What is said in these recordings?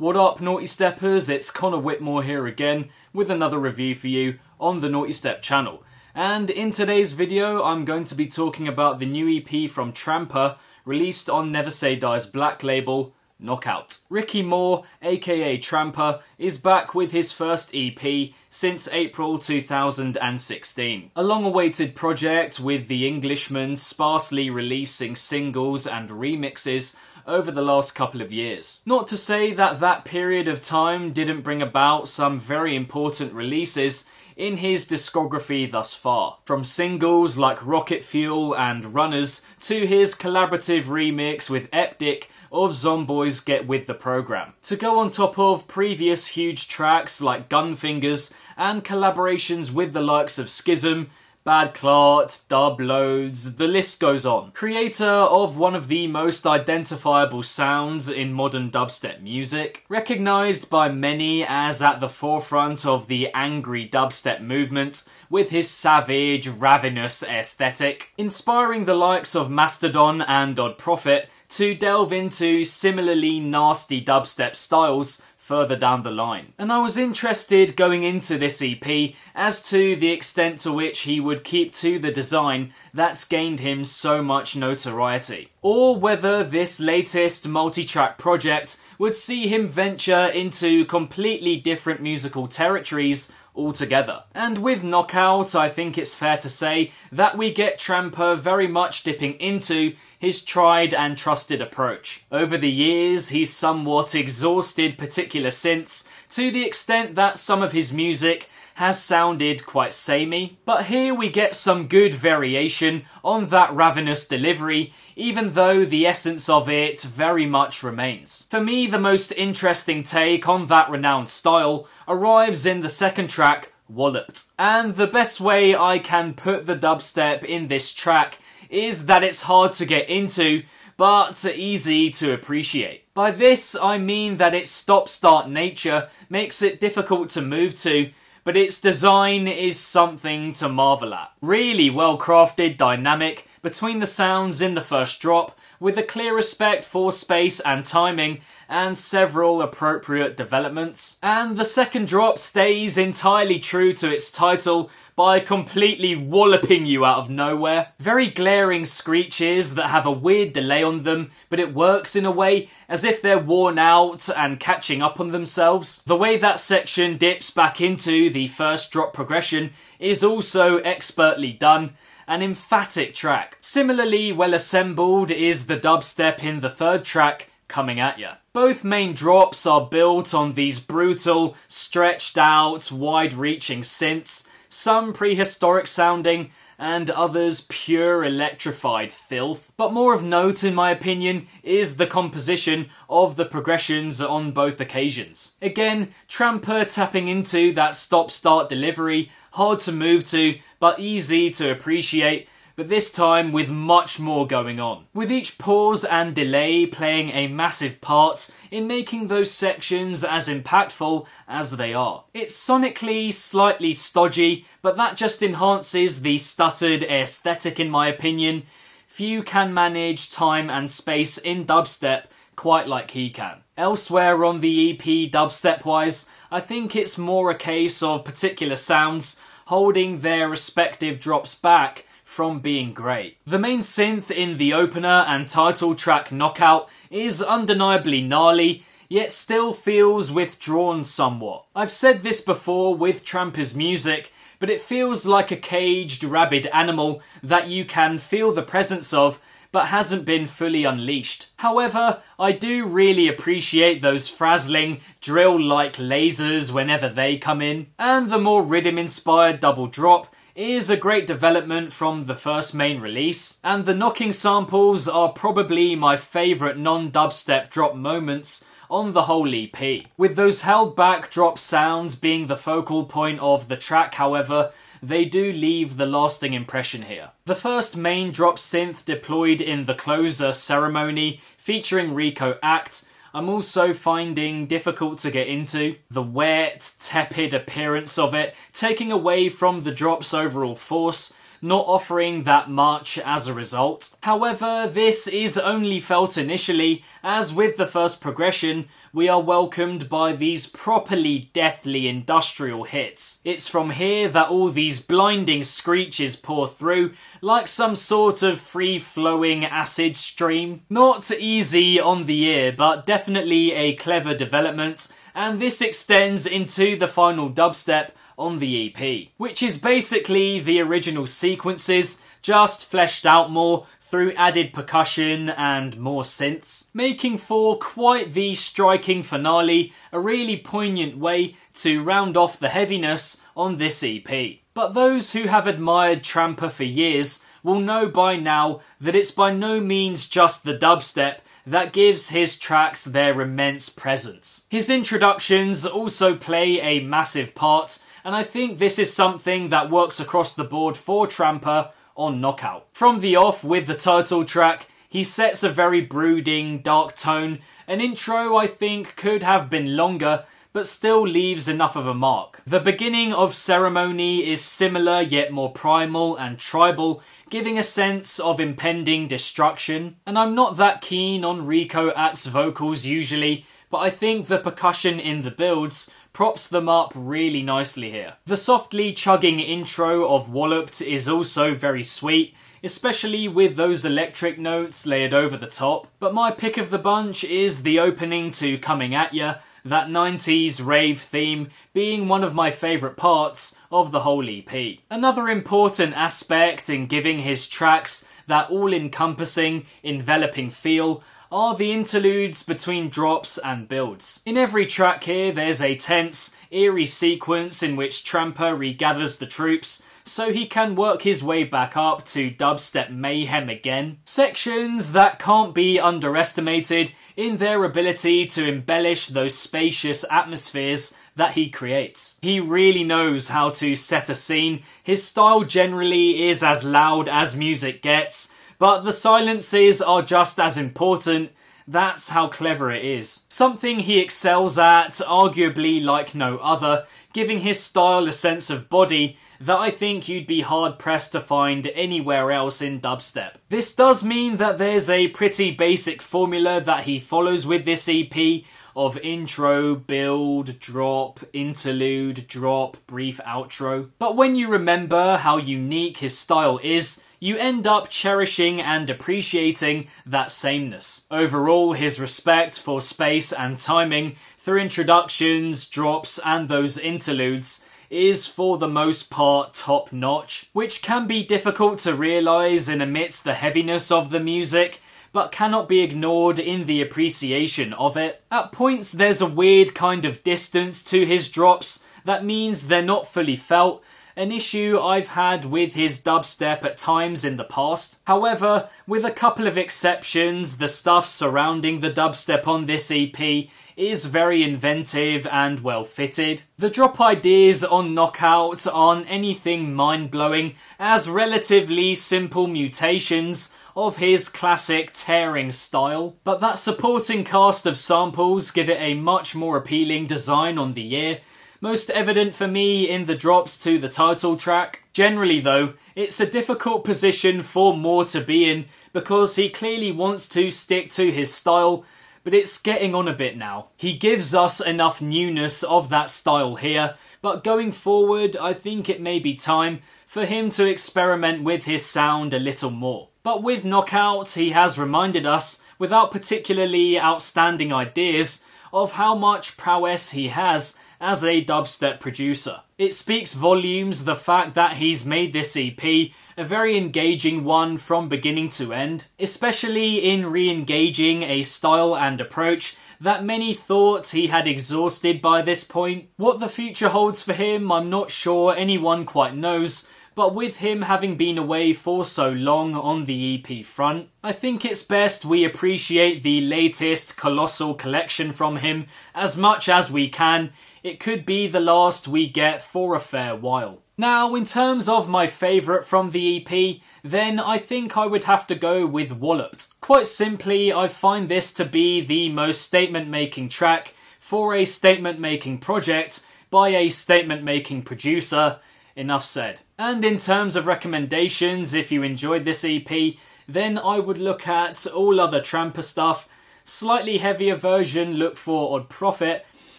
What up, Naughty Steppers? It's Connor Whitmore here again with another review for you on the Nawtystep channel. And in today's video, I'm going to be talking about the new EP from Trampa, released on Never Say Die's black label, Knockout. Rikki Moore, aka Trampa, is back with his first EP since April 2016. A long-awaited project with the Englishman sparsely releasing singles and remixes over the last couple of years. Not to say that that period of time didn't bring about some very important releases in his discography thus far. From singles like Rocket Fuel and Runners to his collaborative remix with Eptic of Zomboy's Get With The Program. To go on top of previous huge tracks like Gunfingers and collaborations with the likes of Schism, Bad Clart, Dub Loads, the list goes on. Creator of one of the most identifiable sounds in modern dubstep music, recognised by many as at the forefront of the angry dubstep movement with his savage, ravenous aesthetic, inspiring the likes of Mastodon and Odd Prophet to delve into similarly nasty dubstep styles further down the line. And I was interested going into this EP as to the extent to which he would keep to the design that's gained him so much notoriety, or whether this latest multi-track project would see him venture into completely different musical territories altogether. And with Knockout, I think it's fair to say that we get Trampa very much dipping into his tried and trusted approach. Over the years, he's somewhat exhausted particular synths to the extent that some of his music has sounded quite samey, but here we get some good variation on that ravenous delivery, even though the essence of it very much remains. For me, the most interesting take on that renowned style arrives in the second track, Walloped. And the best way I can put the dubstep in this track is that it's hard to get into, but easy to appreciate. By this, I mean that its stop-start nature makes it difficult to move to, but its design is something to marvel at. Really well-crafted dynamic between the sounds in the first drop, with a clear respect for space and timing, and several appropriate developments. And the second drop stays entirely true to its title by completely walloping you out of nowhere. Very glaring screeches that have a weird delay on them, but it works in a way as if they're worn out and catching up on themselves. The way that section dips back into the first drop progression is also expertly done. An emphatic track. Similarly well assembled is the dubstep in the third track, Coming At Ya. Both main drops are built on these brutal, stretched out, wide-reaching synths, some prehistoric sounding, and others pure electrified filth. But more of note, in my opinion, is the composition of the progressions on both occasions. Again, Trampa tapping into that stop-start delivery, hard to move to, but easy to appreciate, but this time with much more going on. With each pause and delay playing a massive part in making those sections as impactful as they are. It's sonically slightly stodgy, but that just enhances the stuttered aesthetic in my opinion. Few can manage time and space in dubstep quite like he can. Elsewhere on the EP dubstep-wise, I think it's more a case of particular sounds holding their respective drops back from being great. The main synth in the opener and title track Knockout is undeniably gnarly, yet still feels withdrawn somewhat. I've said this before with Trampa's music, but it feels like a caged, rabid animal that you can feel the presence of, but hasn't been fully unleashed. However, I do really appreciate those frazzling, drill-like lasers whenever they come in, and the more RIDDIM-inspired double drop is a great development from the first main release, and the knocking samples are probably my favourite non-dubstep drop moments on the whole EP. With those held back drop sounds being the focal point of the track, however, they do leave the lasting impression here. The first main drop synth deployed in the closer Ceremony, featuring Rico Act, I'm also finding difficult to get into. The wet, tepid appearance of it, taking away from the drop's overall force, not offering that much as a result. However, this is only felt initially, as with the first progression, we are welcomed by these properly deathly industrial hits. It's from here that all these blinding screeches pour through, like some sort of free-flowing acid stream. Not easy on the ear, but definitely a clever development, and this extends into the final dubstep on the EP, which is basically the original sequences, just fleshed out more through added percussion and more synths, making for quite the striking finale, a really poignant way to round off the heaviness on this EP. But those who have admired Trampa for years will know by now that it's by no means just the dubstep that gives his tracks their immense presence. His introductions also play a massive part, and I think this is something that works across the board for Trampa on Knockout. From the off with the title track, he sets a very brooding, dark tone. An intro I think could have been longer, but still leaves enough of a mark. The beginning of Ceremony is similar yet more primal and tribal, giving a sense of impending destruction. And I'm not that keen on Rico Act's vocals usually, but I think the percussion in the builds props them up really nicely here. The softly chugging intro of Walloped is also very sweet, especially with those electric notes layered over the top. But my pick of the bunch is the opening to Coming At Ya, that 90s rave theme being one of my favourite parts of the whole EP. Another important aspect in giving his tracks that all-encompassing, enveloping feel are the interludes between drops and builds. In every track here, there's a tense, eerie sequence in which Trampa regathers the troops so he can work his way back up to dubstep mayhem again. Sections that can't be underestimated in their ability to embellish those spacious atmospheres that he creates. He really knows how to set a scene. His style generally is as loud as music gets, but the silences are just as important. That's how clever it is. Something he excels at, arguably like no other, giving his style a sense of body that I think you'd be hard-pressed to find anywhere else in dubstep. This does mean that there's a pretty basic formula that he follows with this EP of intro, build, drop, interlude, drop, brief outro. But when you remember how unique his style is, you end up cherishing and appreciating that sameness. Overall, his respect for space and timing through introductions, drops, and those interludes is for the most part top notch, which can be difficult to realise in amidst the heaviness of the music, but cannot be ignored in the appreciation of it. At points there's a weird kind of distance to his drops that means they're not fully felt, an issue I've had with his dubstep at times in the past. However, with a couple of exceptions, the stuff surrounding the dubstep on this EP is very inventive and well fitted. The drop ideas on Knockout aren't anything mind-blowing, as relatively simple mutations of his classic tearing style, but that supporting cast of samples give it a much more appealing design on the ear, most evident for me in the drops to the title track. Generally though, it's a difficult position for Moore to be in because he clearly wants to stick to his style, but it's getting on a bit now. He gives us enough newness of that style here, but going forward I think it may be time for him to experiment with his sound a little more. But with Knockout, he has reminded us, without particularly outstanding ideas, of how much prowess he has as a dubstep producer. It speaks volumes the fact that he's made this EP a very engaging one from beginning to end, especially in re-engaging a style and approach that many thought he had exhausted by this point. What the future holds for him, I'm not sure anyone quite knows, but with him having been away for so long on the EP front, I think it's best we appreciate the latest colossal collection from him as much as we can. It could be the last we get for a fair while. Now, in terms of my favourite from the EP, then I think I would have to go with Walloped. Quite simply, I find this to be the most statement-making track for a statement-making project by a statement-making producer. enough said. And in terms of recommendations, if you enjoyed this EP, then I would look at all other Trampa stuff. Slightly heavier version, look for Odd Prophet,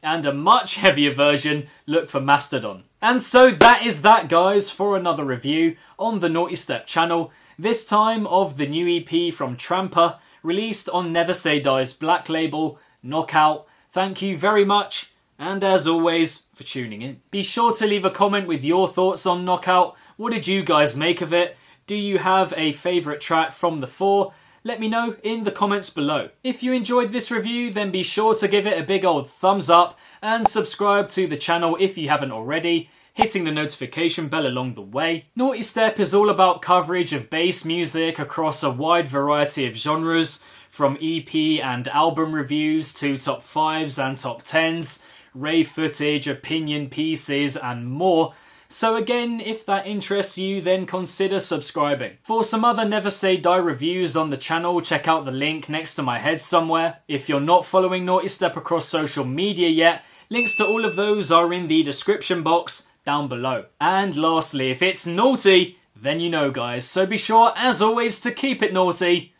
and a much heavier version, look for Mastodon. And so that is that, guys, for another review on the Nawtystep channel, this time of the new EP from Trampa, released on Never Say Die's black label, Knockout. Thank you very much, and as always, for tuning in. Be sure to leave a comment with your thoughts on Knockout. What did you guys make of it? Do you have a favourite track from the four? Let me know in the comments below. If you enjoyed this review, then be sure to give it a big old thumbs up and subscribe to the channel if you haven't already, hitting the notification bell along the way. Nawtystep is all about coverage of bass music across a wide variety of genres, from EP and album reviews to top 5s and top 10s, rave footage, opinion pieces and more. So again, if that interests you, then consider subscribing. For some other Never Say Die reviews on the channel, check out the link next to my head somewhere. If you're not following Nawtystep across social media yet, links to all of those are in the description box down below. And lastly, if it's naughty, then you know, guys, so be sure, as always, to keep it naughty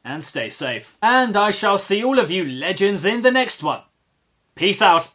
and stay safe. And I shall see all of you legends in the next one. Peace out.